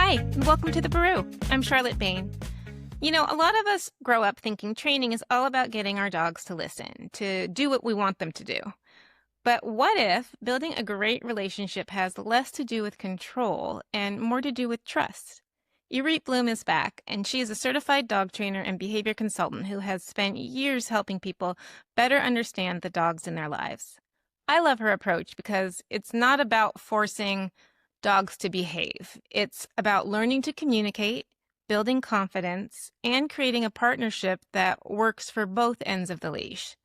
Hi, and welcome to The Baru. I'm Charlotte Bain. You know, a lot of us grow up thinking training is all about getting our dogs to listen, to do what we want them to do. But what if building a great relationship has less to do with control and more to do with trust? Irith Bloom is back, and she is a certified dog trainer and behavior consultant who has spent years helping people better understand the dogs in their lives. I love her approach because it's not about forcing dogs to behave. It's about learning to communicate, building confidence, and creating a partnership that works for both ends of the leash.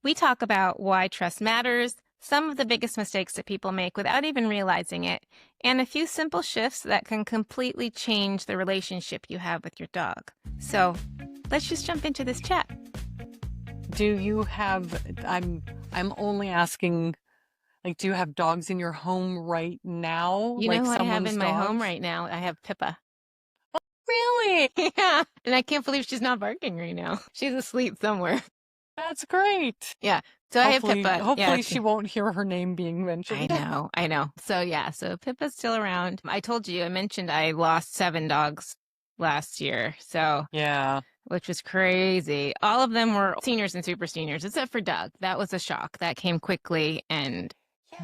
We talk about why trust matters, some of the biggest mistakes that people make without even realizing it, and a few simple shifts that can completely change the relationship you have with your dog. So let's just jump into this chat. Do you have, I'm only asking, like, do you have dogs in your home right now? You like know who I have in my dogs? home right now? I have Pippa. Really? Yeah. And I can't believe she's not barking right now. She's asleep somewhere. That's great. Yeah. So Hopefully, I have Pippa. hopefully Yeah, she won't hear her name being mentioned. I know. So yeah, so Pippa's still around. I told you, I mentioned I lost 7 dogs last year. So Yeah. which was crazy. All of them were seniors and super seniors, except for Doug. That was a shock. That came quickly, and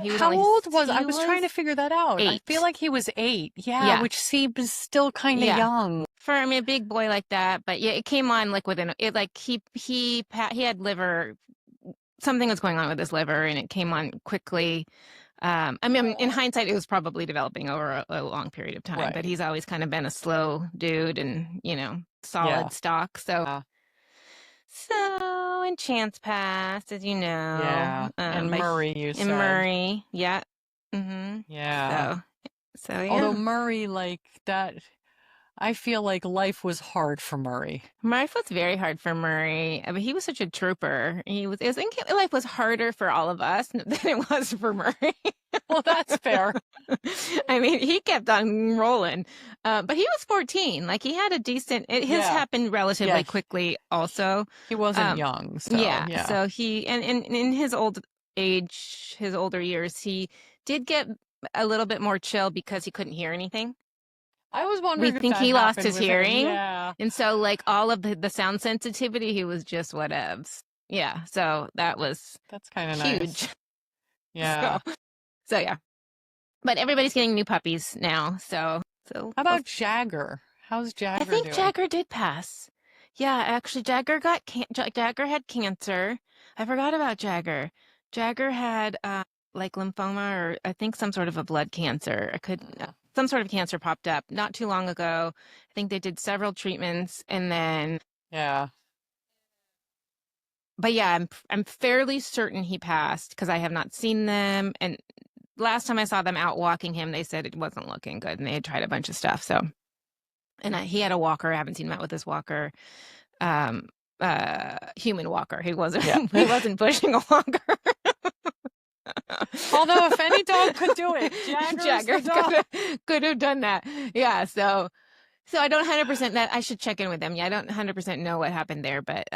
he was How only, old was I he was trying to figure that out. 8. I feel like he was 8. Yeah, Yeah. which seems still kind of Yeah. young. For I mean, a big boy like that, but yeah, it came on like within it. Like he had liver, something was going on with his liver, and it came on quickly. I mean, in hindsight, it was probably developing over a long period of time. Right. But he's always kind of been a slow dude, and solid Yeah. stock. So. So, and Chance passed, as you know. Yeah. And Murray, you said. And Murray, yeah. Mm-hmm. Yeah. So yeah. Although Murray, like that, I feel like life was hard for Murray. Life was very hard for Murray. I mean, he was such a trooper. I think life was harder for all of us than it was for Murray. Well, that's fair. I mean, he kept on rolling. But he was 14. Like, he had a decent, his happened relatively quickly also. He wasn't young. So, yeah. So he, and in his old age, his older years, he did get a little bit more chill because he couldn't hear anything. I was wondering We think if that he lost his happened with hearing. him. Yeah. And so, like, all of the sound sensitivity, he was just whatevs. Yeah. So that's kind of huge. Nice. Yeah. So yeah. But everybody's getting new puppies now. So how about Jagger? How's Jagger doing? I think Jagger did pass. Yeah, actually, Jagger had cancer. I forgot about Jagger. Jagger had like lymphoma, or I think some sort of a blood cancer. Some sort of cancer popped up not too long ago. I think they did several treatments, and then But yeah, I'm fairly certain he passed because I have not seen them. And last time I saw them out walking him, they said it wasn't looking good, and they had tried a bunch of stuff. So, and he had a walker. I haven't seen him out with his walker. Human walker. He wasn't. He wasn't pushing a walker. Although if any dog could do it, Jagger could have done that. Yeah. So I don't 100% that I should check in with him. Yeah, I don't 100% know what happened there, but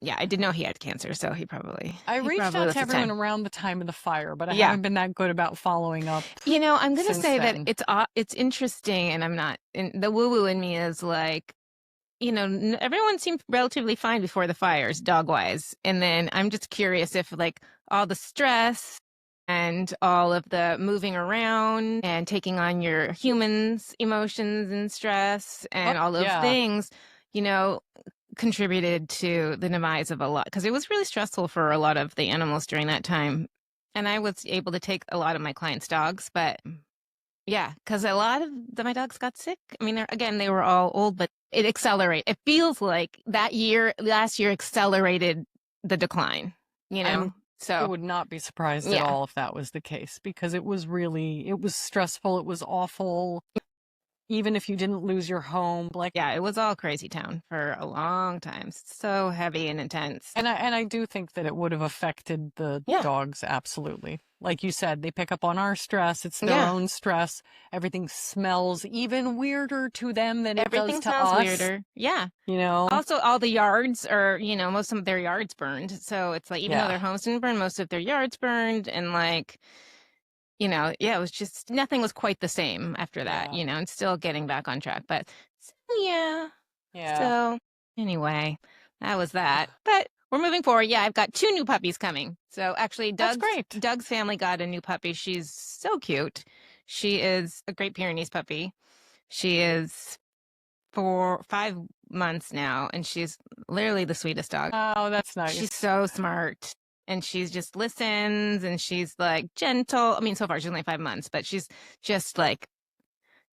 yeah, I did know he had cancer, so he probably. I reached out to everyone around the time of the fire, but I haven't been that good about following up. You know, I'm gonna say that it's interesting, and I'm not. And the woo woo in me is like, everyone seemed relatively fine before the fires, dog wise, and then I'm just curious if like all the stress and all of the moving around and taking on your humans' emotions and stress and all those things, contributed to the demise of a lot, because it was really stressful for a lot of the animals during that time. And I was able to take a lot of my clients' dogs, but yeah, because a lot of my dogs got sick. I mean, they were all old, but it accelerated. It feels like last year accelerated the decline, So I would not be surprised at all if that was the case, because it was stressful. It was awful. Even if you didn't lose your home, it was all crazy town for a long time. So heavy and intense. And I do think that it would have affected the dogs. Absolutely. Like you said, they pick up on our stress. It's their own stress. Everything smells even weirder to them than it does to us. Everything smells weirder. Yeah. Also, all the yards are, most of their yards burned. So it's like, even though their homes didn't burn, most of their yards burned. And like, yeah, it was just, nothing was quite the same after that, Yeah. and still getting back on track. But so, yeah. Yeah. So anyway, that was that. But we're moving forward. Yeah, I've got 2 new puppies coming. So actually, That's great. Doug's family got a new puppy. She's so cute. She is a Great Pyrenees puppy. She is 5 months now, and she's literally the sweetest dog. Oh, that's nice. She's so smart, and she's just listens, and she's like gentle. I mean, so far she's only 5 months, but she's just like,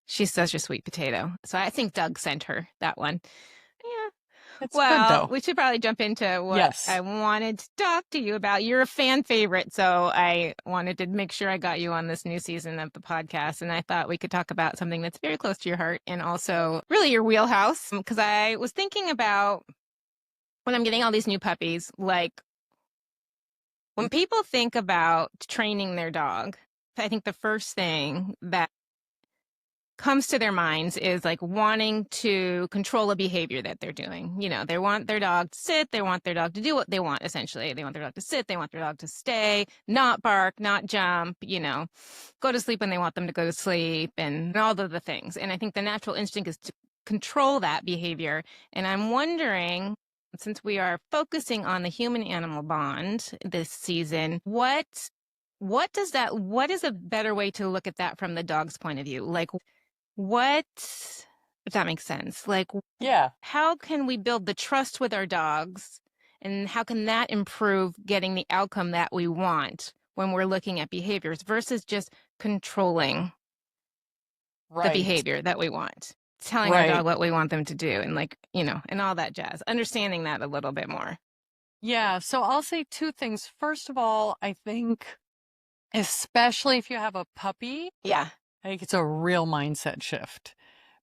she's such a sweet potato. So I think Doug sent her that one. Yeah. It's Well, good, though. we should probably jump into what Yes. I wanted to talk to you about. You're a fan favorite, so I wanted to make sure I got you on this new season of the podcast, and I thought we could talk about something that's very close to your heart and also really your wheelhouse, because I was thinking about when I'm getting all these new puppies, like when people think about training their dog, I think the first thing that comes to their minds is like wanting to control a behavior that they're doing. They want their dog to sit, they want their dog to do what they want, essentially. They want their dog to sit, they want their dog to stay, not bark, not jump, go to sleep when they want them to go to sleep, and all of the things. And I think the natural instinct is to control that behavior. And I'm wondering, since we are focusing on the human-animal bond this season, what is a better way to look at that from the dog's point of view? Like, what, if that makes sense, like, Yeah. how can we build the trust with our dogs, and how can that improve getting the outcome that we want when we're looking at behaviors versus just controlling the behavior that we want, telling our dog what we want them to do, and like, and all that jazz, understanding that a little bit more. Yeah. So I'll say 2 things. First of all, I think, especially if you have a puppy, Yeah. I think it's a real mindset shift,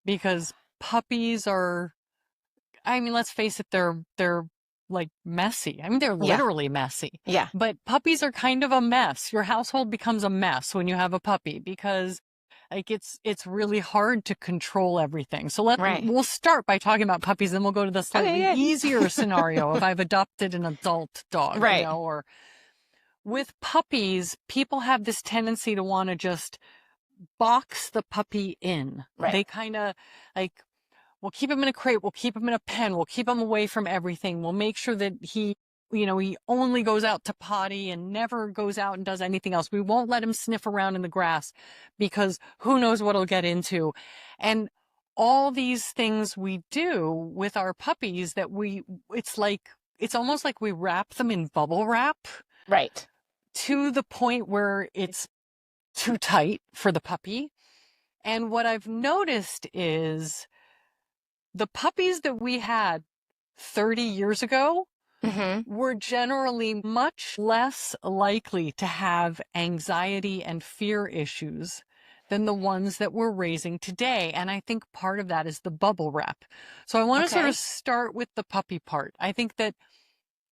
because puppies are, I mean, let's face it, they're like messy. I mean, they're literally messy. Yeah. But puppies are kind of a mess. Your household becomes a mess when you have a puppy, because like it's really hard to control everything. So we'll start by talking about puppies, then we'll go to the slightly easier scenario if I've adopted an adult dog, or with puppies, people have this tendency to want to just box the puppy in. They kind of like, we'll keep him in a crate, we'll keep him in a pen, we'll keep him away from everything, we'll make sure that he only goes out to potty and never goes out and does anything else. We won't let him sniff around in the grass, because who knows what he'll get into. And all these things we do with our puppies that it's almost like we wrap them in bubble wrap. Right. To the point where it's too tight for the puppy. And what I've noticed is the puppies that we had 30 years ago were generally much less likely to have anxiety and fear issues than the ones that we're raising today. And I think part of that is the bubble wrap. So I want to sort of start with the puppy part. I think that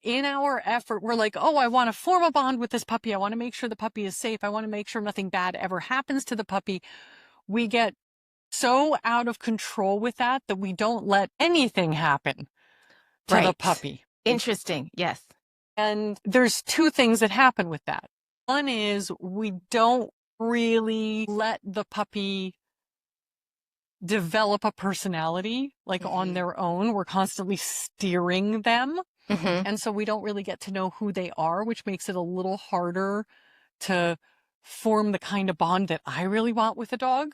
in our effort, we're like, oh, I want to form a bond with this puppy. I want to make sure the puppy is safe. I want to make sure nothing bad ever happens to the puppy. We get so out of control with that we don't let anything happen to the puppy. Interesting. Yes. And there's 2 things that happen with that. One is we don't really let the puppy develop a personality like on their own. We're constantly steering them. And so we don't really get to know who they are, which makes it a little harder to form the kind of bond that I really want with a dog.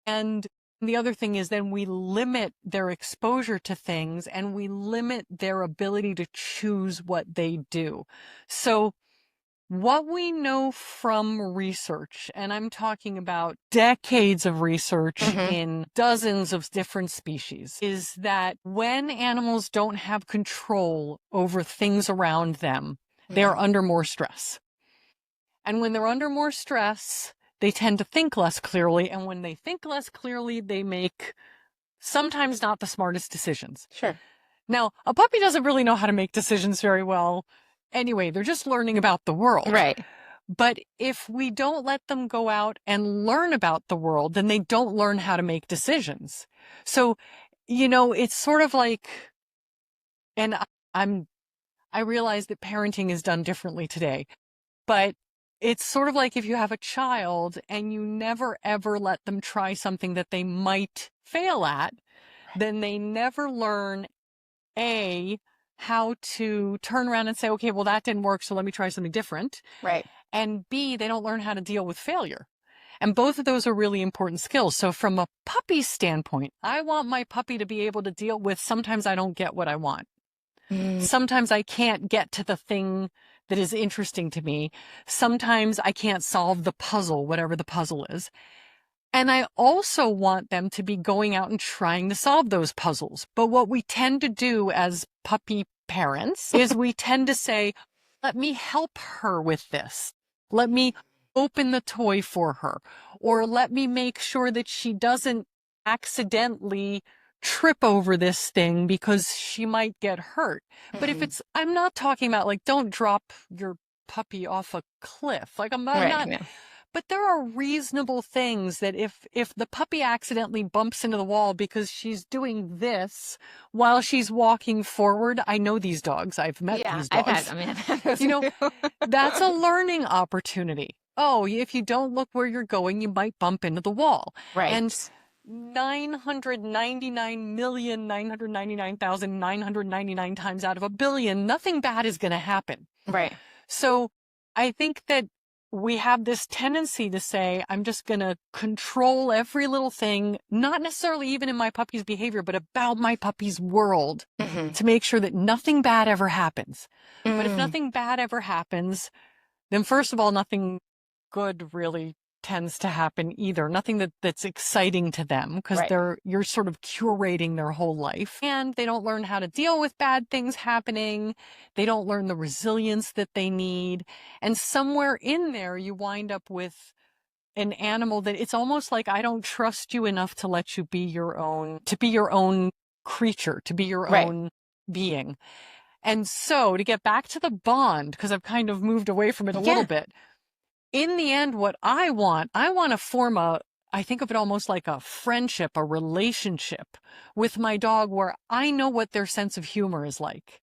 And the other thing is then we limit their exposure to things, and we limit their ability to choose what they do. So what we know from research, and I'm talking about decades of research in dozens of different species, is that when animals don't have control over things around them, they are under more stress. And when they're under more stress, they tend to think less clearly. And when they think less clearly, they make sometimes not the smartest decisions. Sure. Now, a puppy doesn't really know how to make decisions very well. Anyway, they're just learning about the world. Right. But if we don't let them go out and learn about the world, then they don't learn how to make decisions. So, it's sort of like, and I realize that parenting is done differently today, but it's sort of like if you have a child and you never ever let them try something that they might fail at, then they never learn how to turn around and say, okay, well, that didn't work, so let me try something different. Right. And B, they don't learn how to deal with failure. And both of those are really important skills. So from a puppy standpoint, I want my puppy to be able to deal with sometimes I don't get what I want. Sometimes I can't get to the thing that is interesting to me. Sometimes I can't solve the puzzle, whatever the puzzle is. And I also want them to be going out and trying to solve those puzzles. But what we tend to do as puppy parents is we tend to say, let me help her with this. Let me open the toy for her, or let me make sure that she doesn't accidentally trip over this thing because she might get hurt. But if I'm not talking about like, don't drop your puppy off a cliff. Like I'm not, Yeah. but there are reasonable things that if the puppy accidentally bumps into the wall because she's doing this while she's walking forward, I know these dogs. I've met these dogs. I've had those you know, too. that's a learning opportunity. Oh, if you don't look where you're going, you might bump into the wall. Right. And 999,999,999 times out of a billion, nothing bad is going to happen. Right. So I think that we have this tendency to say, I'm just going to control every little thing, not necessarily even in my puppy's behavior, but about my puppy's world to make sure that nothing bad ever happens. But if nothing bad ever happens, then first of all, nothing good really tends to happen either. Nothing that's exciting to them because you're sort of curating their whole life, and they don't learn how to deal with bad things happening. They don't learn the resilience that they need. And somewhere in there, you wind up with an animal that it's almost like, I don't trust you enough to let you be your own creature, to be your own being. And so to get back to the bond, because I've kind of moved away from it a little bit, in the end, what I want to form I think of it almost like a friendship, a relationship with my dog where I know what their sense of humor is like.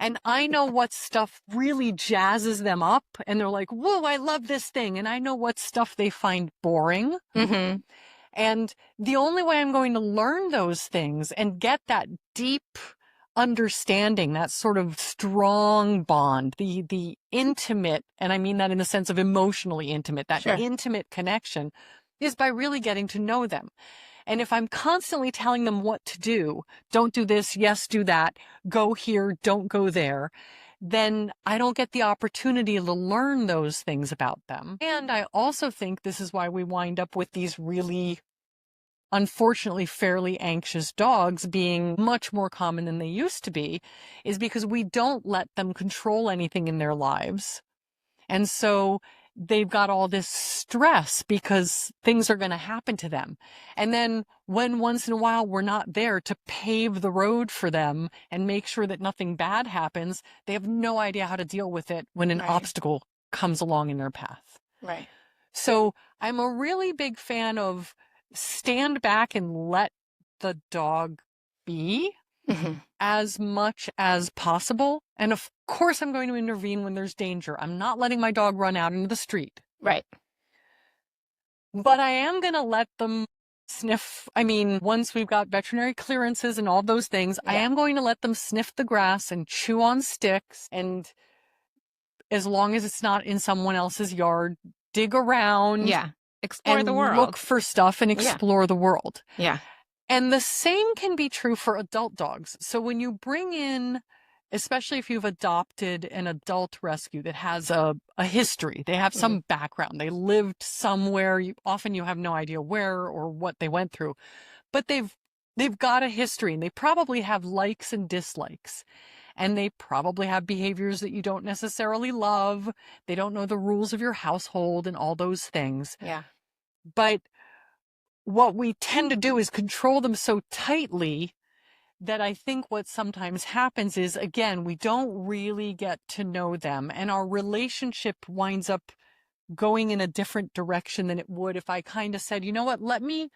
And I know what stuff really jazzes them up. And they're like, whoa, I love this thing. And I know what stuff they find boring. And the only way I'm going to learn those things and get that deep understanding, that sort of strong bond, the intimate, and I mean that in the sense of emotionally intimate, that intimate connection, is by really getting to know them. And if I'm constantly telling them what to do, don't do this, yes, do that, go here, don't go there, then I don't get the opportunity to learn those things about them. And I also think this is why we wind up with these really, unfortunately, fairly anxious dogs being much more common than they used to be, is because we don't let them control anything in their lives. And so they've got all this stress because things are going to happen to them. And then when once in a while we're not there to pave the road for them and make sure that nothing bad happens, they have no idea how to deal with it when an obstacle comes along in their path. Right. So I'm a really big fan of stand back and let the dog be as much as possible. And of course, I'm going to intervene when there's danger. I'm not letting my dog run out into the street. Right. But I am going to let them sniff. I mean, once we've got veterinary clearances and all those things, I am going to let them sniff the grass and chew on sticks. And as long as it's not in someone else's yard, dig around. Yeah. Explore the world. Look for stuff and explore the world. Yeah. And the same can be true for adult dogs. So when you bring in, especially if you've adopted an adult rescue that has a history, they have some background, they lived somewhere, often you have no idea where or what they went through, but they've got a history, and they probably have likes and dislikes. And they probably have behaviors that you don't necessarily love. They don't know the rules of your household and all those things. Yeah. But what we tend to do is control them so tightly that I think what sometimes happens is, again, we don't really get to know them, and our relationship winds up going in a different direction than it would if I kind of said, you know what, let me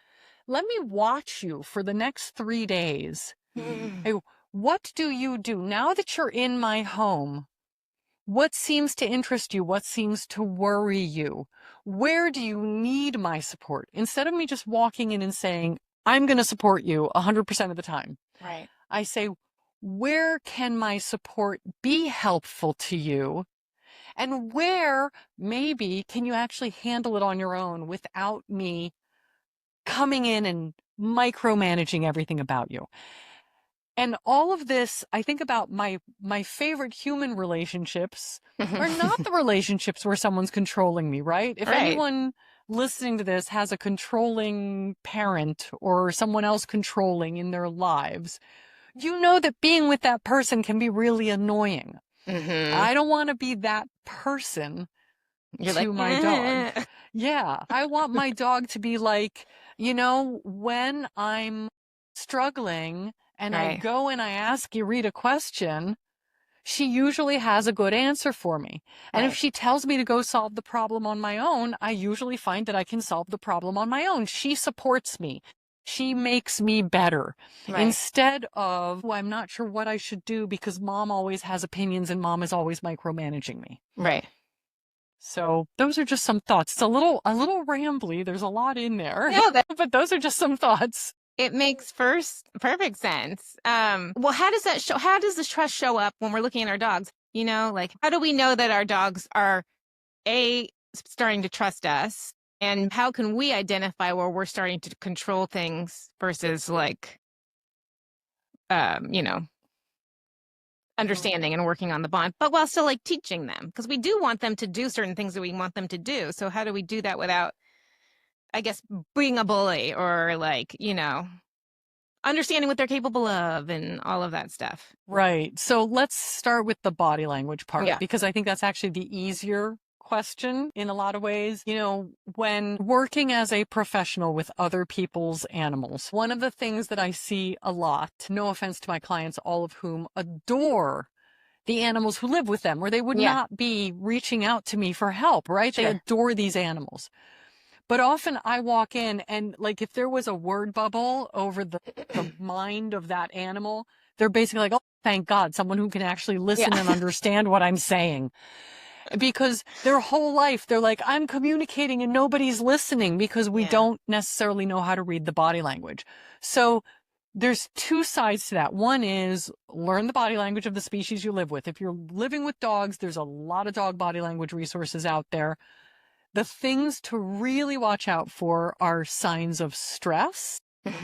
watch you for the next 3 days. Hey, what do you do now that you're in my home? What seems to interest you? What seems to worry you? Where do you need my support? Instead of me just walking in and saying, I'm going to support you 100% of the time. Right. I say, where can my support be helpful to you? And where maybe can you actually handle it on your own without me coming in and micromanaging everything about you? And all of this, I think about my favorite human relationships are not the relationships where someone's controlling me, right? If Right. anyone listening to this has a controlling parent or someone else controlling in their lives, you know that being with that person can be really annoying. I don't want to be that person to my dog. Yeah, I want my dog to be like, when I'm struggling and I Right. go and I ask Irith a question, she usually has a good answer for me. And if Right. she tells me to go solve the problem on my own, I usually find that I can solve the problem on my own. She supports me. She makes me better. Right. Instead of, oh, I'm not sure what I should do because mom always has opinions and mom is always micromanaging me. Right. So those are just some thoughts. It's a little rambly. There's a lot in there, No, but those are just some thoughts. it makes perfect sense. Well, how does this trust show up when we're looking at our dogs? Like, how do we know that our dogs are starting to trust us? And how can we identify where we're starting to control things versus like, understanding and working on the bond, but while still like teaching them? Because we do want them to do certain things that we want them to do. So how do we do that without, I guess, being a bully or like, understanding what they're capable of and all of that stuff? Right. So let's start with the body language part, Yeah. because I think that's actually the easier question in a lot of ways. When working as a professional with other people's animals, one of the things that I see a lot, no offense to my clients, all of whom adore the animals who live with them, or they would not be reaching out to me for help, right? Sure. They adore these animals. But often I walk in and like if there was a word bubble over the mind of that animal, they're basically like, oh, thank God, someone who can actually listen and understand what I'm saying. Because their whole life, they're like, I'm communicating and nobody's listening because we don't necessarily know how to read the body language. So there's two sides to that. One is learn the body language of the species you live with. If you're living with dogs, there's a lot of dog body language resources out there. The things to really watch out for are signs of stress,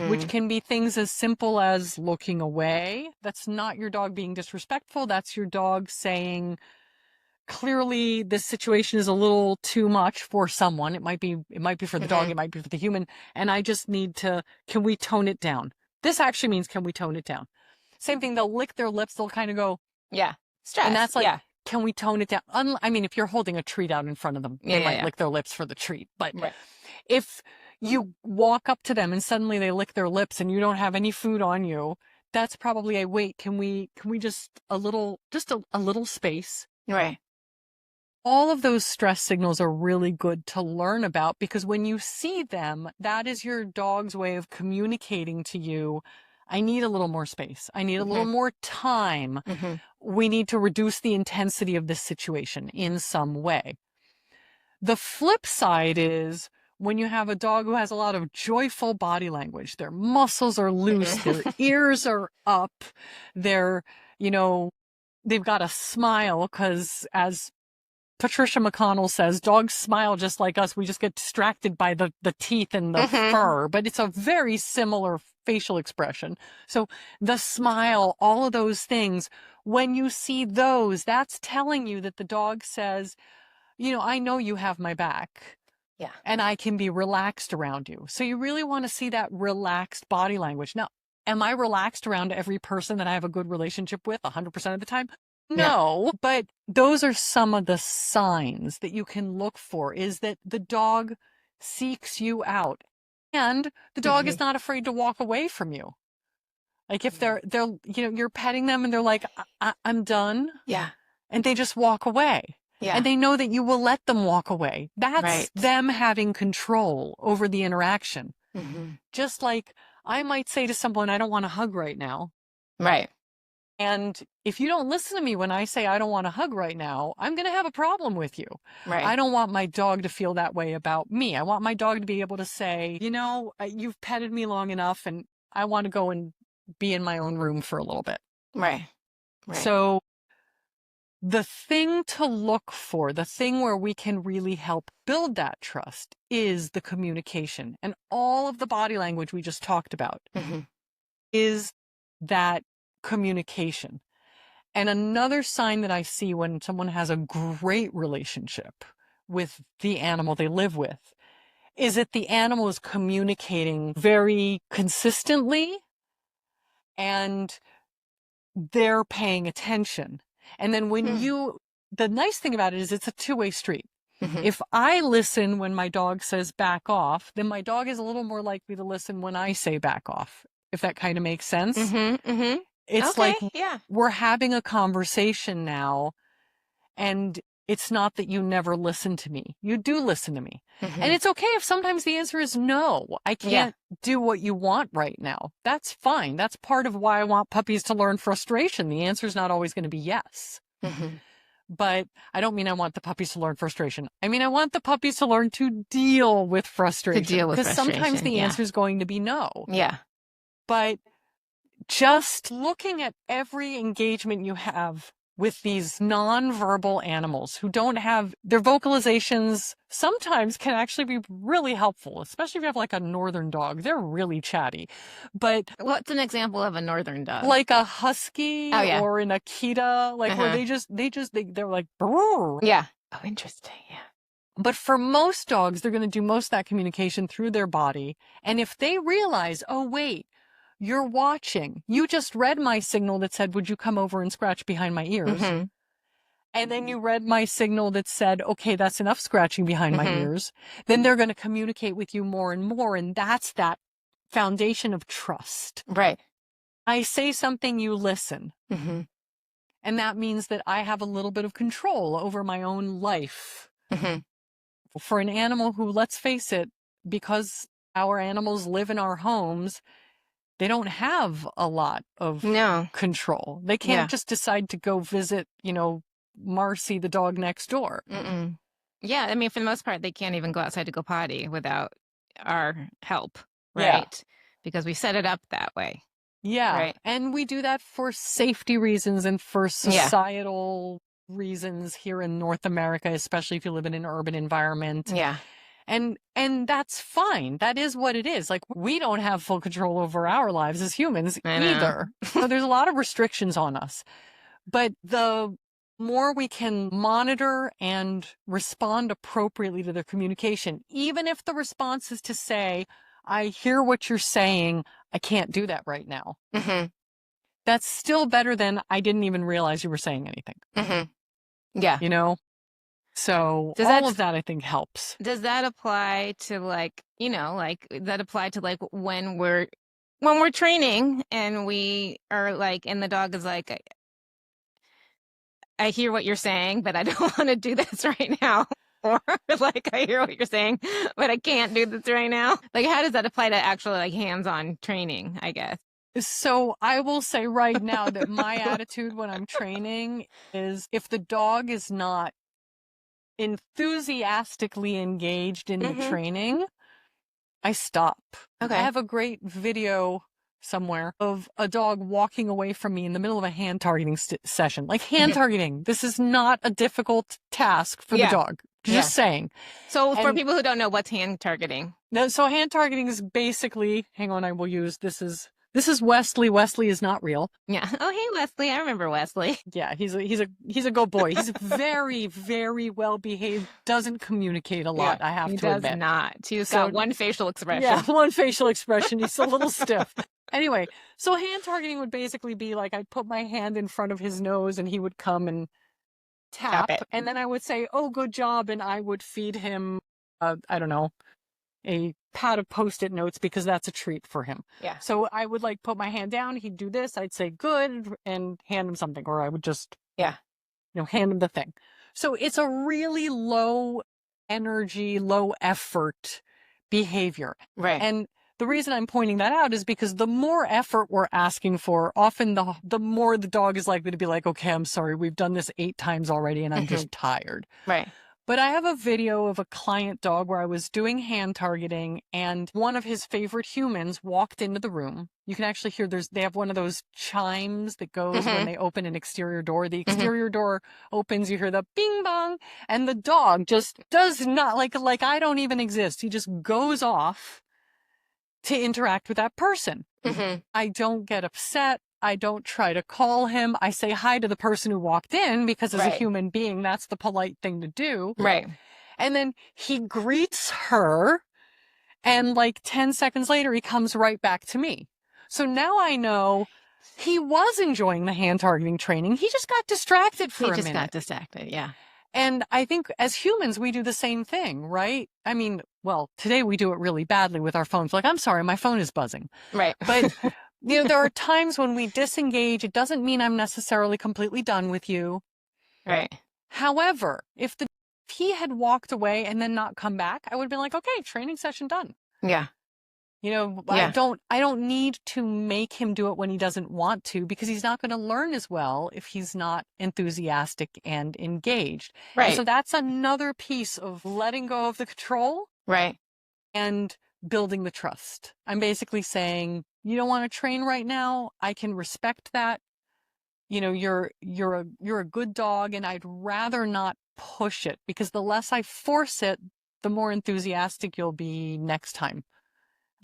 which can be things as simple as looking away. That's not your dog being disrespectful. That's your dog saying, clearly this situation is a little too much for someone. It might be for the dog, it might be for the human. And I just need to, can we tone it down? This actually means, can we tone it down? Same thing. They'll lick their lips. They'll kind of go, Stress. and that's like, can we tone it down? I mean, if you're holding a treat out in front of them, they might lick their lips for the treat. But if you walk up to them and suddenly they lick their lips and you don't have any food on you, that's probably a wait. Can we just a little space? Right. All of those stress signals are really good to learn about, because when you see them, that is your dog's way of communicating to you, I need a little more space. I need a little more time. We need to reduce the intensity of this situation in some way. The flip side is when you have a dog who has a lot of joyful body language, their muscles are loose, their ears are up, they've got a smile, because as Patricia McConnell says, dogs smile just like us. We just get distracted by the teeth and the fur, but it's a very similar facial expression. So the smile, all of those things, when you see those, that's telling you that the dog says, I know you have my back. Yeah. And I can be relaxed around you. So you really want to see that relaxed body language. Now, am I relaxed around every person that I have a good relationship with 100% of the time? No, but those are some of the signs that you can look for, is that the dog seeks you out and the dog is not afraid to walk away from you. Like if they're you're petting them and they're like, I'm done. Yeah. And they just walk away. Yeah. And they know that you will let them walk away. That's them having control over the interaction. Just like I might say to someone, I don't want to hug right now. Right. And if you don't listen to me when I say I don't want a hug right now, I'm going to have a problem with you. Right. I don't want my dog to feel that way about me. I want my dog to be able to say, you've petted me long enough and I want to go and be in my own room for a little bit. Right. So the thing to look for, the thing where we can really help build that trust is the communication. And all of the body language we just talked about is that communication. And another sign that I see when someone has a great relationship with the animal they live with is that the animal is communicating very consistently and they're paying attention. And then when the nice thing about it is it's a two-way street. If I listen when my dog says back off, then my dog is a little more likely to listen when I say back off, if that kind of makes sense. It's like we're having a conversation now, and it's not that you never listen to me. You do listen to me. And it's okay if sometimes the answer is no. I can't do what you want right now. That's fine. That's part of why I want puppies to learn frustration. The answer is not always going to be yes. But I don't mean I want the puppies to learn frustration. I mean, I want the puppies to learn to deal with frustration. Because sometimes the answer is going to be no. But just looking at every engagement you have with these nonverbal animals who don't have their vocalizations sometimes can actually be really helpful, especially if you have like a northern dog. They're really chatty. But what's an example of a northern dog? Like a husky or an Akita, like where they're like, brrr. Oh, interesting. But for most dogs, they're going to do most of that communication through their body. And if they realize, oh, wait, you're watching. You just read my signal that said, would you come over and scratch behind my ears? And then you read my signal that said, okay, that's enough scratching behind my ears. Then they're going to communicate with you more and more. And that's that foundation of trust. I say something, you listen. And that means that I have a little bit of control over my own life. For an animal who, let's face it, because our animals live in our homes, they don't have a lot of control. They can't just decide to go visit, Marcy, the dog next door. Yeah, I mean, for the most part, they can't even go outside to go potty without our help, right? Because we set it up that way. Right. And we do that for safety reasons and for societal reasons here in North America, especially if you live in an urban environment. And that's fine. That is what it is. Like, we don't have full control over our lives as humans either. So there's a lot of restrictions on us. But the more we can monitor and respond appropriately to their communication, even if the response is to say, I hear what you're saying, I can't do that right now. That's still better than I didn't even realize you were saying anything. So all of that, I think, helps. Does that apply to when we're training and we are like, and the dog is like, I hear what you're saying, but I don't want to do this right now. Or like, I hear what you're saying, but I can't do this right now. Like, how does that apply to actually like hands-on training, I guess? So I will say right now that my attitude when I'm training is if the dog is not enthusiastically engaged in the training, I stop. I have a great video somewhere of a dog walking away from me in the middle of a hand targeting session. Like, hand targeting. This is not a difficult task for the dog. Just saying. So for people who don't know, what's hand targeting? No, so hand targeting is basically, hang on, I will use, this is Wesley. Wesley is not real. Yeah. Oh, hey, Wesley. I remember Wesley. Yeah, he's a good boy. He's very, very well behaved. Doesn't communicate a lot. I have to admit. He does not. He's got one facial expression. Yeah, one facial expression. He's a little stiff. Anyway, so hand targeting would basically be like I'd put my hand in front of his nose and he would come and tap it. And then I would say, oh, good job. And I would feed him, I don't know, a pad of Post-it notes because that's a treat for him. So I would like put my hand down. He'd do this. I'd say good and hand him something, or I would just, hand him the thing. So it's a really low energy, low effort behavior. Right. And the reason I'm pointing that out is because the more effort we're asking for, often the more the dog is likely to be like, okay, I'm sorry, we've done this 8 times already and I'm just tired. Right. But I have a video of a client dog where I was doing hand targeting and one of his favorite humans walked into the room. You can actually hear they have one of those chimes that goes when they open an exterior door. The exterior door opens, you hear the bing bong, and the dog just does not, like I don't even exist. He just goes off to interact with that person. I don't get upset. I don't try to call him. I say hi to the person who walked in because as a human being, that's the polite thing to do. Right. And then he greets her and like 10 seconds later, he comes right back to me. So now I know he was enjoying the hand targeting training. He just got distracted for a minute. He just got distracted. Yeah. And I think as humans, we do the same thing, right? I mean, well, today we do it really badly with our phones. Like, I'm sorry, my phone is buzzing. Right. But, there are times when we disengage. It doesn't mean I'm necessarily completely done with you. Right. However, if he had walked away and then not come back, I would have been like, okay, training session done. Yeah. I don't need to make him do it when he doesn't want to because he's not going to learn as well if he's not enthusiastic and engaged. Right. And so that's another piece of letting go of the control. Right. And building the trust. I'm basically saying, you don't want to train right now. I can respect that. You're a good dog and I'd rather not push it because the less I force it, the more enthusiastic you'll be next time.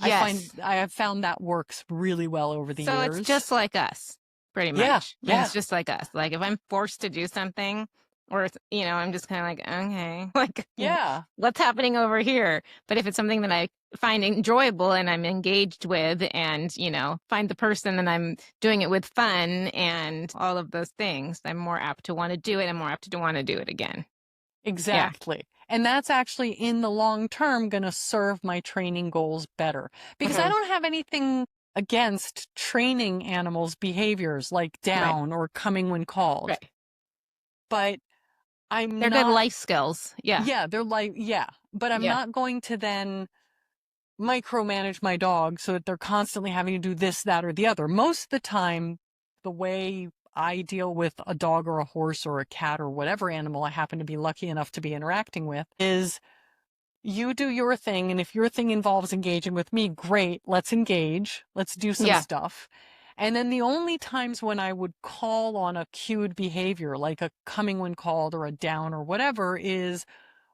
Yes. I have found that works really well over the years. So it's just like us, pretty much. Yeah. It's just like us. Like if I'm forced to do something or, I'm just kind of like, okay, like, what's happening over here? But if it's something that I find enjoyable and I'm engaged with and, find the person and I'm doing it with fun and all of those things, I'm more apt to want to do it and more apt to want to do it again. Exactly. Yeah. And that's actually in the long term going to serve my training goals better because I don't have anything against training animals' behaviors like down or coming when called. Right. But they're good life skills. Yeah. Yeah. They're but I'm not going to then micromanage my dog so that they're constantly having to do this, that, or the other. Most of the time, the way I deal with a dog or a horse or a cat or whatever animal I happen to be lucky enough to be interacting with is you do your thing. And if your thing involves engaging with me, great, let's engage. Let's do some stuff. And then the only times when I would call on a cued behavior, like a coming when called or a down or whatever, is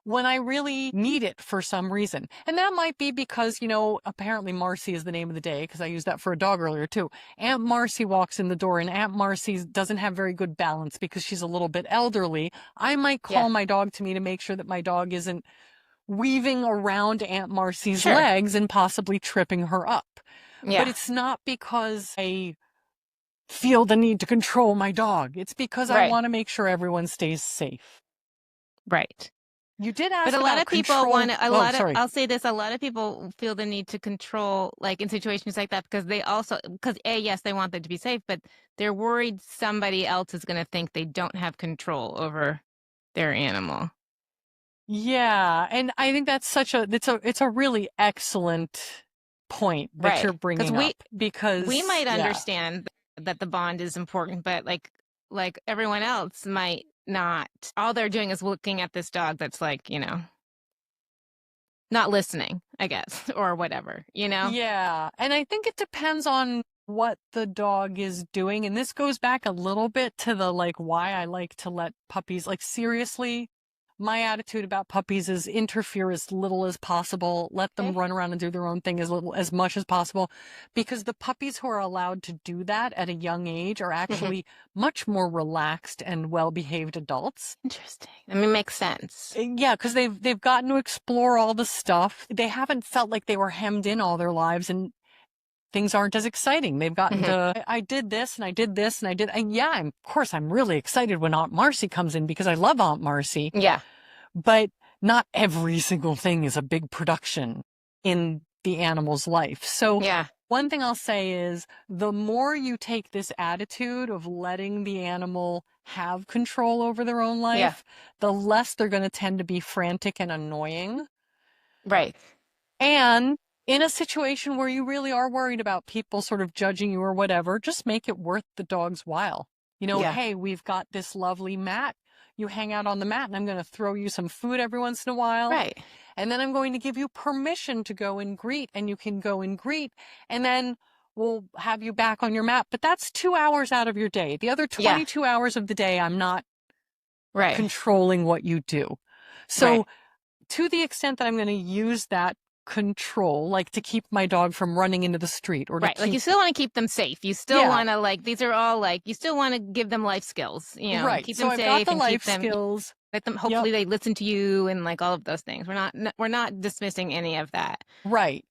when I really need it for some reason. And that might be because, apparently Marcy is the name of the day because I used that for a dog earlier too. Aunt Marcy walks in the door and Aunt Marcy doesn't have very good balance because she's a little bit elderly. I might call my dog to me to make sure that my dog isn't weaving around Aunt Marcy's legs and possibly tripping her up. Yeah. But it's not because I feel the need to control my dog. It's because I want to make sure everyone stays safe. Right. You did ask but a lot of people want I'll say this, a lot of people feel the need to control, like in situations like that, because yes, they want them to be safe, but they're worried somebody else is going to think they don't have control over their animal. Yeah. And I think that's it's a really excellent point that you're bringing up because we might understand that the bond is important, but like everyone else might not. All they're doing is looking at this dog that's like, not listening, I guess, or whatever, Yeah. And I think it depends on what the dog is doing. And this goes back a little bit to the why I like to let puppies, seriously, my attitude about puppies is interfere as little as possible. Let them run around and do their own thing as much as possible, because the puppies who are allowed to do that at a young age are actually much more relaxed and well-behaved adults. Interesting. I mean, makes sense. Yeah, because they've gotten to explore all the stuff. They haven't felt like they were hemmed in all their lives and things aren't as exciting. They've gotten to, I did this and I did this and I did. And yeah, of course, I'm really excited when Aunt Marcy comes in because I love Aunt Marcy. Yeah. But not every single thing is a big production in the animal's life. So one thing I'll say is the more you take this attitude of letting the animal have control over their own life, the less they're going to tend to be frantic and annoying. Right. And in a situation where you really are worried about people sort of judging you or whatever, just make it worth the dog's while. Yeah. Hey, we've got this lovely mat. You hang out on the mat and I'm going to throw you some food every once in a while. Right. And then I'm going to give you permission to go and greet, and you can go and greet. And then we'll have you back on your mat. But that's 2 hours out of your day. The other 22 hours of the day, I'm not controlling what you do. So to the extent that I'm going to use that control, like to keep my dog from running into the street or to like you still want to keep them safe. You still want to, like, these are all like, you still want to give them life skills, keep them so safe. I've got the and life keep them, skills. let them, hopefully they listen to you and like all of those things. We're not dismissing any of that. Right.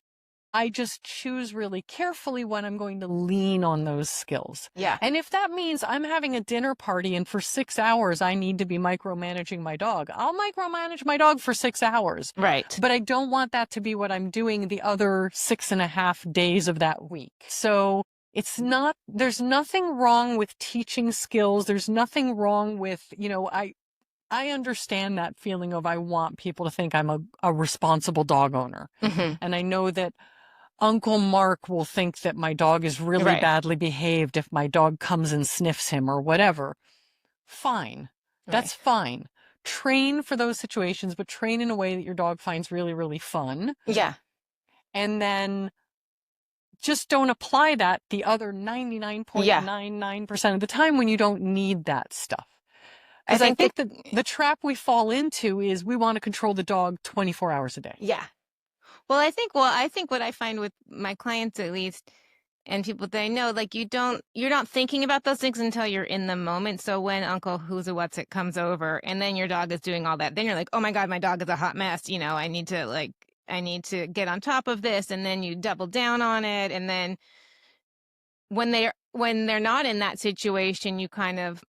I just choose really carefully when I'm going to lean on those skills. Yeah. And if that means I'm having a dinner party and for 6 hours I need to be micromanaging my dog, I'll micromanage my dog for 6 hours. Right. But I don't want that to be what I'm doing the other 6.5 days of that week. So there's nothing wrong with teaching skills. There's nothing wrong with, I understand that feeling of I want people to think I'm a responsible dog owner. Mm-hmm. And I know that Uncle Mark will think that my dog is really badly behaved if my dog comes and sniffs him or whatever. Fine. That's fine. Train for those situations, but train in a way that your dog finds really, really fun. Yeah. And then just don't apply that the other 99.99% of the time when you don't need that stuff. Because I think that the trap we fall into is we want to control the dog 24 hours a day. Yeah. Well, I think what I find with my clients, at least, and people that I know, like, you're not thinking about those things until you're in the moment. So when Uncle Who's a What's It comes over and then your dog is doing all that, then you're like, oh my God, my dog is a hot mess. I need to get on top of this. And then you double down on it. And then when they're not in that situation, you kind of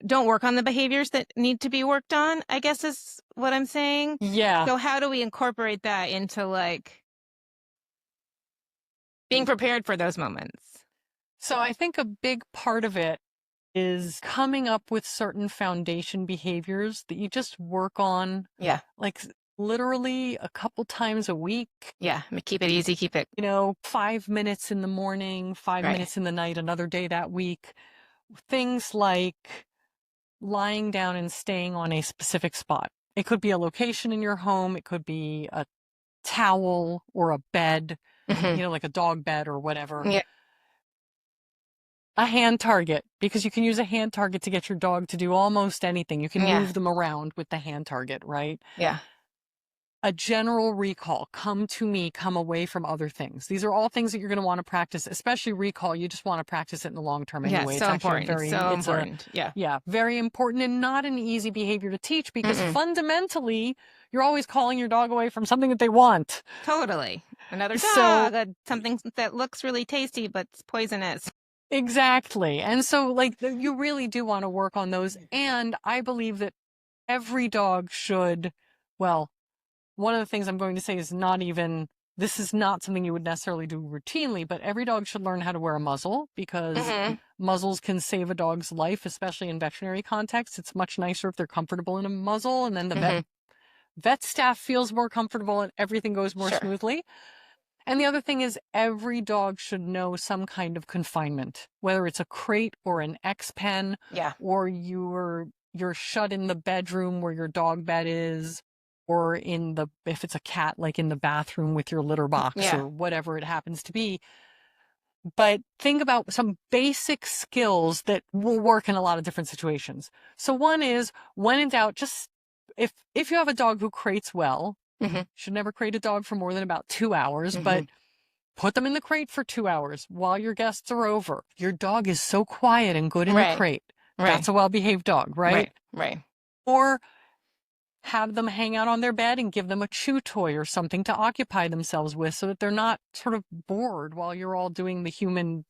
don't work on the behaviors that need to be worked on, I guess is what I'm saying. Yeah. So how do we incorporate that into, like, being prepared for those moments? So I think a big part of it is coming up with certain foundation behaviors that you just work on. Yeah. Like literally a couple times a week. Yeah. Keep it easy. Keep it, 5 minutes in the morning, 5 minutes in the night, another day that week. Things like lying down and staying on a specific spot. It could be a location in your home. It could be a towel or a bed, like a dog bed or whatever. Yeah. A hand target, because you can use a hand target to get your dog to do almost anything. You can move them around with the hand target, right? Yeah. A general recall, come to me, come away from other things. These are all things that you're going to want to practice, especially recall. You just want to practice it in the long term anyway. Yeah, so important. Important. Yeah, very important, and not an easy behavior to teach because fundamentally you're always calling your dog away from something that they want. Totally. Another dog, something that looks really tasty but it's poisonous. Exactly. And so you really do want to work on those. And I believe that every dog should, one of the things I'm going to say is this is not something you would necessarily do routinely, but every dog should learn how to wear a muzzle because muzzles can save a dog's life, especially in veterinary contexts. It's much nicer if they're comfortable in a muzzle, and then the vet staff feels more comfortable and everything goes more smoothly. And the other thing is every dog should know some kind of confinement, whether it's a crate or an X pen, or you're shut in the bedroom where your dog bed is, or if it's a cat, like in the bathroom with your litter box or whatever it happens to be. But think about some basic skills that will work in a lot of different situations. So one is, when in doubt, just if you have a dog who crates well, should never crate a dog for more than about 2 hours, but put them in the crate for 2 hours while your guests are over. Your dog is so quiet and good in the crate. That's a well-behaved dog, right? Right. Or have them hang out on their bed and give them a chew toy or something to occupy themselves with so that they're not sort of bored while you're all doing the human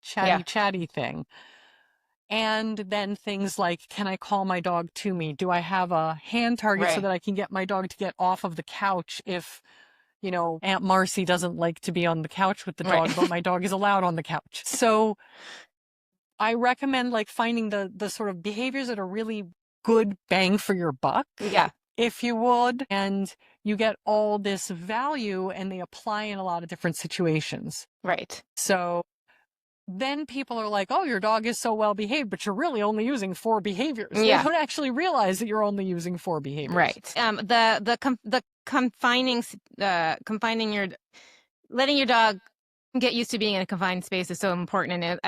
chatty thing. And then things like, can I call my dog to me? Do I have a hand target so that I can get my dog to get off of the couch if, Aunt Marcy doesn't like to be on the couch with the dog, but my dog is allowed on the couch. So I recommend finding the sort of behaviors that are really good bang for your buck. Yeah. if you would, and you get all this value and they apply in a lot of different situations. Right. So then people are like, oh, your dog is so well behaved, but you're really only using 4 behaviors. Yeah. They don't actually realize that you're only using 4 behaviors. Right. The confining letting your dog get used to being in a confined space is so important. And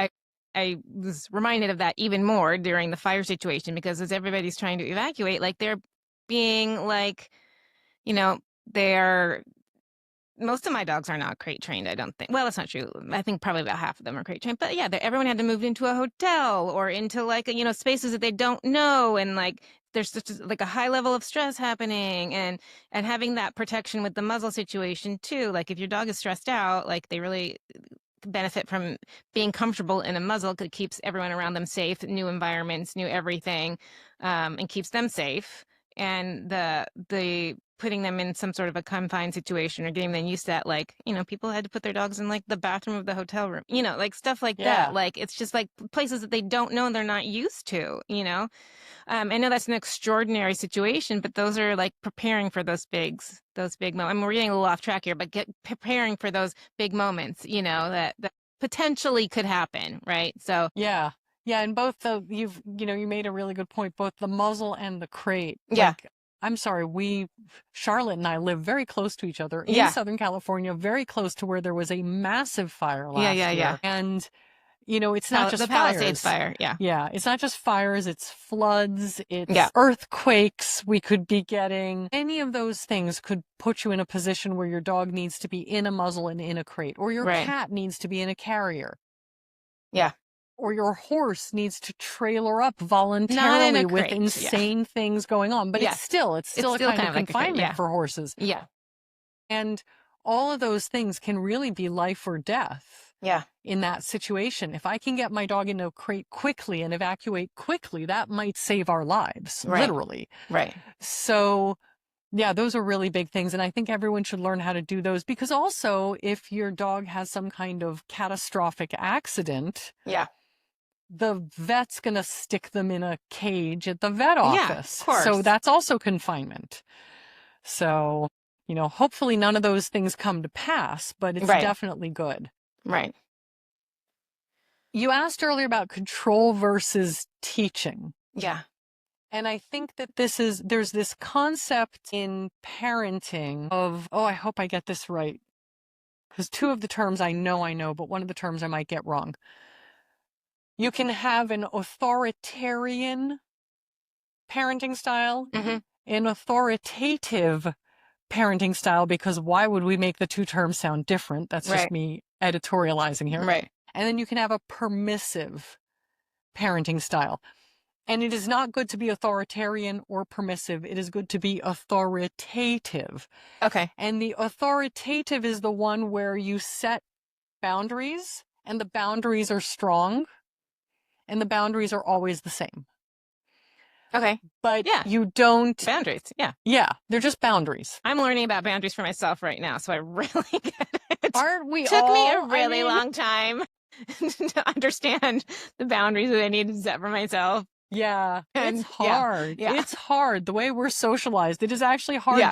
I was reminded of that even more during the fire situation, because as everybody's trying to evacuate, like they're being like, most of my dogs are not crate trained, I don't think. Well, that's not true. I think probably about half of them are crate trained. But yeah, everyone had to move into a hotel or into like, spaces that they don't know. And like, there's just like a high level of stress happening, and having that protection with the muzzle situation too. Like if your dog is stressed out, like they really benefit from being comfortable in a muzzle, because it keeps everyone around them safe, new environments, new everything, and keeps them safe. And the putting them in some sort of a confined situation or getting them used to that, like, people had to put their dogs in like the bathroom of the hotel room, like stuff like that. Like it's just like places that they don't know and they're not used to, I know that's an extraordinary situation, but those are like preparing for those big moments. I'm getting a little off track here, but preparing for those big moments, that potentially could happen, right? So yeah, and both you made a really good point. Both the muzzle and the crate. Yeah. Like, I'm sorry, Charlotte and I live very close to each other in Southern California, very close to where there was a massive fire last year. And it's not just the Palisades fire. Yeah. Yeah. It's not just fires. It's floods. It's earthquakes we could be getting. Any of those things could put you in a position where your dog needs to be in a muzzle and in a crate, or your cat needs to be in a carrier. Yeah. Or your horse needs to trailer up voluntarily with insane things going on. But it's still a kind of confinement for horses. Yeah. And all of those things can really be life or death. Yeah. In that situation. If I can get my dog into a crate quickly and evacuate quickly, that might save our lives, literally. Right. So, yeah, those are really big things. And I think everyone should learn how to do those, because also if your dog has some kind of catastrophic accident, the vet's going to stick them in a cage at the vet office. Of course. So that's also confinement. So, hopefully none of those things come to pass, but it's definitely good. Right. You asked earlier about control versus teaching. Yeah. And I think that there's this concept in parenting of, I hope I get this right, because 2 of the terms I know, but one of the terms I might get wrong. You can have an authoritarian parenting style, an authoritative parenting style, because why would we make the 2 terms sound different? That's just me editorializing here. Right. And then you can have a permissive parenting style. And it is not good to be authoritarian or permissive. It is good to be authoritative. Okay. And the authoritative is the one where you set boundaries, and the boundaries are strong, and the boundaries are always the same. Okay. But you don't... Boundaries, yeah. Yeah, they're just boundaries. I'm learning about boundaries for myself right now, so I really get it. Aren't we Took me a really long time to understand the boundaries that I need to set for myself. Yeah, it's hard. Yeah. It's hard. The way we're socialized, it is actually hard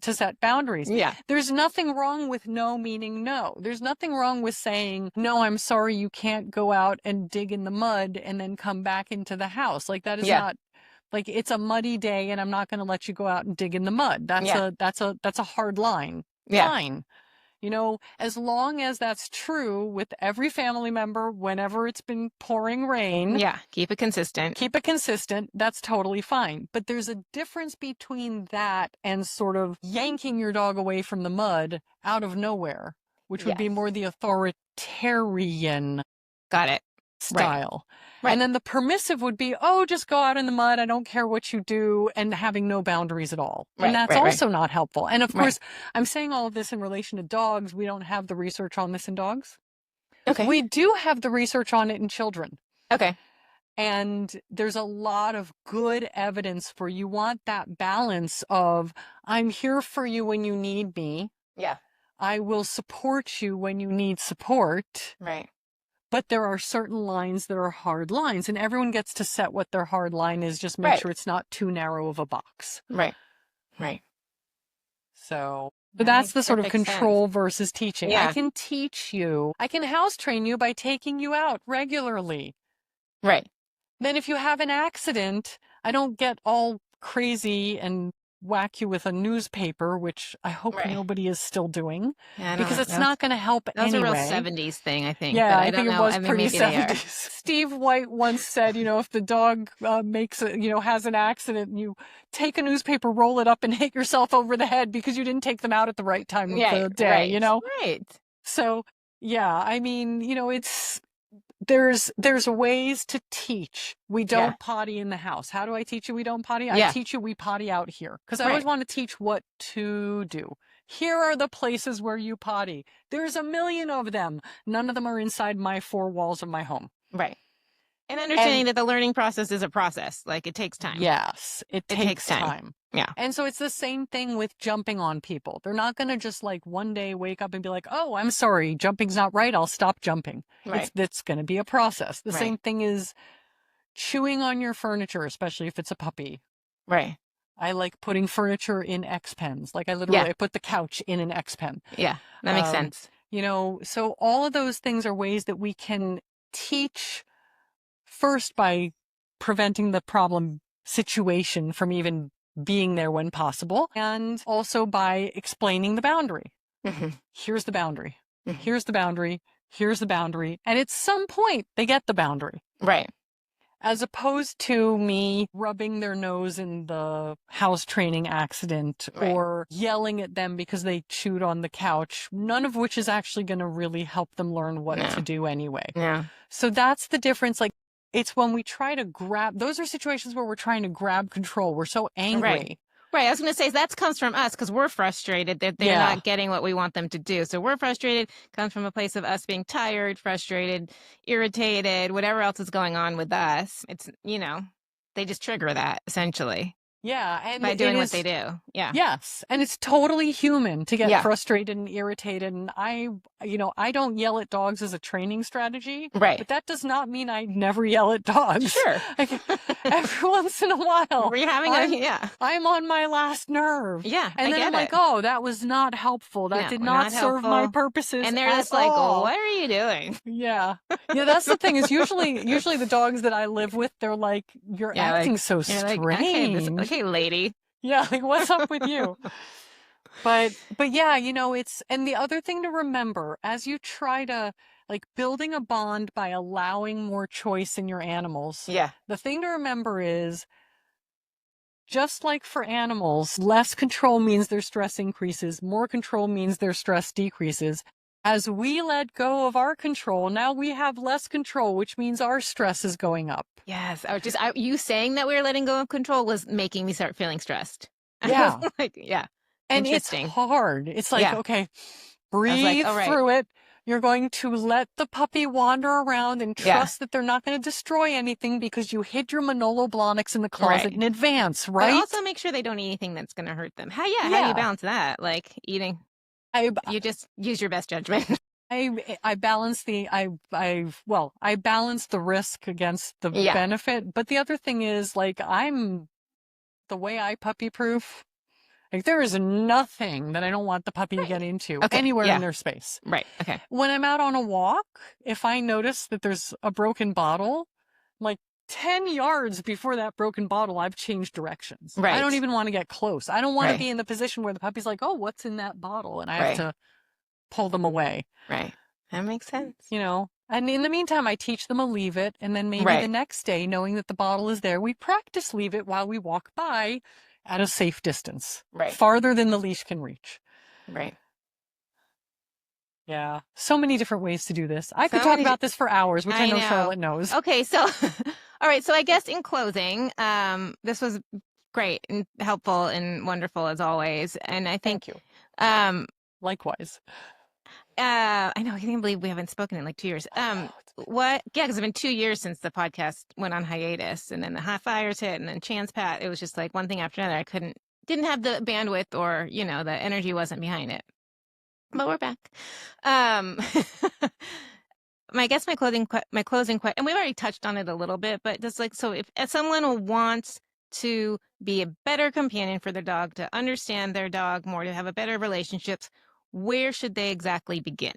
to set boundaries. Yeah. There's nothing wrong with no meaning no. There's nothing wrong with saying, no, I'm sorry, you can't go out and dig in the mud and then come back into the house. Like, that is not... Like, it's a muddy day and I'm not going to let you go out and dig in the mud. That's a hard line. Yeah. Fine. As long as that's true with every family member, whenever it's been pouring rain. Yeah. Keep it consistent. That's totally fine. But there's a difference between that and sort of yanking your dog away from the mud out of nowhere, which would be more the authoritarian. Got it. Style. Right. And then the permissive would be, just go out in the mud. I don't care what you do, and having no boundaries at all. And that's also not helpful. And of course, I'm saying all of this in relation to dogs. We don't have the research on this in dogs. Okay. We do have the research on it in children. Okay. And there's a lot of good evidence for you want that balance of, I'm here for you when you need me. Yeah. I will support you when you need support. Right. But there are certain lines that are hard lines, and everyone gets to set what their hard line is. Just make sure it's not too narrow of a box. Right. Right. So, but That that's makes the sort of perfect control sense. versus teaching. I Yeah. can teach you. I can house train you by taking you out regularly. Right. Then if you have an accident, I don't get all crazy and whack you with a newspaper, which I hope Right. nobody is still doing, Yeah, I don't because know. it's not going to help That was a real anyway. 70s thing, I think, Yeah, but I I think don't it know. was I mean, pretty maybe they are. 70s. Steve White once said, if the dog has an accident, and you take a newspaper, roll it up, and hit yourself over the head because you didn't take them out at the right time of Right, the day, right, right. So, yeah, I mean, there's ways to teach. We Yeah, don't potty in the house. How do I teach you we don't potty? I yeah, teach you we potty out here because I always right, want to teach what to do. Here are the places where you potty. There's a million of them. None of them are inside my four walls of my home. right. And understanding And that the learning process is a process. Like, it takes time. yes, it takes time. time. Yeah, And so it's the same thing with jumping on people. They're not going to just like one day wake up and be like, oh, I'm sorry, jumping's not right. I'll stop jumping. right, It's going to be a process. The right, same thing is chewing on your furniture, especially if it's a puppy. right. I like putting furniture in X pens. Like Yeah, I put the couch in an X pen. yeah, that makes sense. So all of those things are ways that we can teach first by preventing the problem situation from even being there when possible, and also by explaining the boundary. Hmm. Here's the boundary. Hmm. Here's the boundary. Here's the boundary. And at some point, they get the boundary. Right. As opposed to me rubbing their nose in the house training accident Right. or yelling at them because they chewed on the couch, none of which is actually going to really help them learn what No. to do anyway. Yeah. So that's the difference. Like, it's when we try to grab, those are situations where we're trying to grab control. We're so angry. Right. Right. I was going to say that comes from us because we're frustrated that they're not getting what we want them to do. So we're frustrated, comes from a place of us being tired, frustrated, irritated, whatever else is going on with us. It's, they just trigger that essentially. Yeah. And by doing what they do. Yeah. Yes. And it's totally human to get Yeah. frustrated and irritated. And I don't yell at dogs as a training strategy. Right. But that does not mean I never yell at dogs. Sure. Like, every once in a while. We're having I'm on my last nerve. Yeah. And then I'm like, oh, that was not helpful. That did not serve my purposes. And they're just like, well, what are you doing? Yeah. Yeah, that's the thing is usually the dogs that I live with, they're like, you're acting so strange. Like, okay, lady. Yeah, like what's up with you? But yeah, it's, and the other thing to remember as you try to like building a bond by allowing more choice in your animals. Yeah. The thing to remember is just like for animals, less control means their stress increases, more control means their stress decreases. As we let go of our control, now we have less control, which means our stress is going up. Yes. You saying that we were letting go of control was making me start feeling stressed. Yeah. Yeah. And it's hard. It's like, okay, breathe through it. You're going to let the puppy wander around and trust that they're not going to destroy anything because you hid your Manolo Blahniks in the closet in advance, right? But also make sure they don't eat anything that's going to hurt them. How do you balance that? Like eating? You just use your best judgment. I balance I balance the risk against the benefit. But the other thing is, like, the way I puppy proof, like there is nothing that I don't want the puppy to get into anywhere in their space. Right. Okay. When I'm out on a walk, if I notice that there's a broken bottle, like 10 yards before that broken bottle, I've changed directions. Right. I don't even want to get close. I don't want to be in the position where the puppy's like, oh, what's in that bottle? And I have to pull them away. Right. That makes sense. And in the meantime, I teach them a leave it. And then maybe the next day, knowing that the bottle is there, we practice leave it while we walk by at a safe distance. Right. Farther than the leash can reach. Right. Yeah. So many different ways to do this. I could talk about this for hours, which I know Charlotte knows. Okay. So, all right. So I guess in closing, this was great and helpful and wonderful as always. And I think, thank you. Likewise. I know, I can't believe we haven't spoken in like 2 years. Because it's been 2 years since the podcast went on hiatus, and then the hot fires hit, and then Chance Pat. It was just like one thing after another. I didn't have the bandwidth, or the energy wasn't behind it. But we're back. I guess my closing question, and we've already touched on it a little bit, but just like, so if someone wants to be a better companion for their dog, to understand their dog more, to have a better relationships, where should they exactly begin?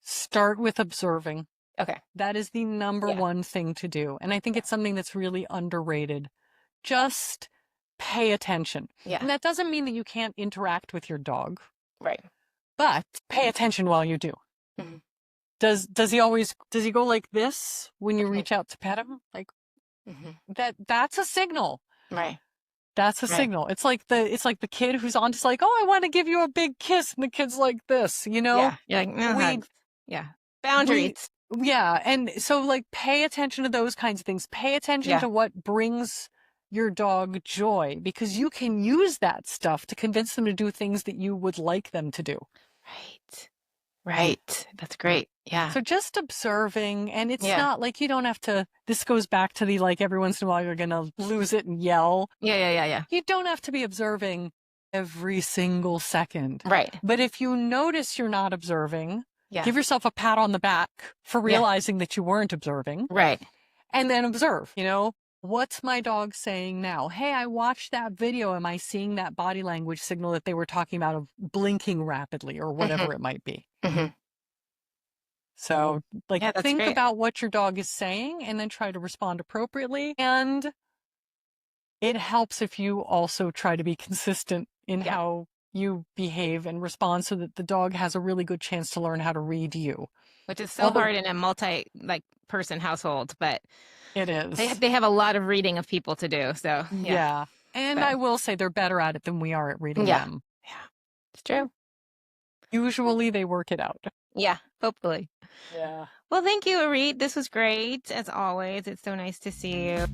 Start with observing. Okay. That is the number one thing to do. And I think it's something that's really underrated. Just pay attention. Yeah. And that doesn't mean that you can't interact with your dog. Right. But pay attention while you do. Mm-hmm. Does he go like this when you reach out to pet him? Like that's a signal. Right. That's a signal. It's like the kid who's on just like, oh, I want to give you a big kiss, and the kid's like this, you know? Yeah. You're like, no hugs. Yeah. Boundaries. Yeah. And so like pay attention to those kinds of things. Pay attention to what brings your dog joy, because you can use that stuff to convince them to do things that you would like them to do. Right. Right. That's great. Yeah. So just observing, and it's not like you don't have to, this goes back to the like every once in a while you're going to lose it and yell. Yeah. You don't have to be observing every single second. Right. But if you notice you're not observing, Yeah. give yourself a pat on the back for realizing that you weren't observing. Right. And then observe, you know, what's my dog saying now? Hey, I watched that video. Am I seeing that body language signal that they were talking about of blinking rapidly or whatever it might be? Mm-hmm. So like think great. about what your dog is saying and then try to respond appropriately. And it helps if you also try to be consistent in how you behave and respond so that the dog has a really good chance to learn how to read you. Which is so hard in a person household, but it is. They have a lot of reading of people to do. So yeah. And I will say they're better at it than we are at reading them. Yeah. It's true. Usually they work it out. Yeah, hopefully. Yeah. Well, thank you, Irith. This was great, as always. It's so nice to see you.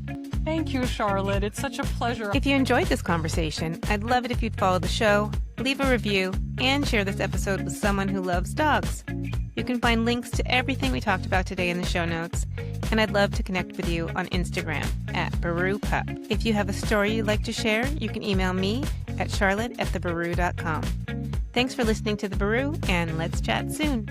Thank you, Charlotte. It's such a pleasure. If you enjoyed this conversation, I'd love it if you'd follow the show, leave a review, and share this episode with someone who loves dogs. You can find links to everything we talked about today in the show notes, and I'd love to connect with you on Instagram @BaruPup. If you have a story you'd like to share, you can email me at charlotte@thebaru.com. Thanks for listening to The Baru, and let's chat soon.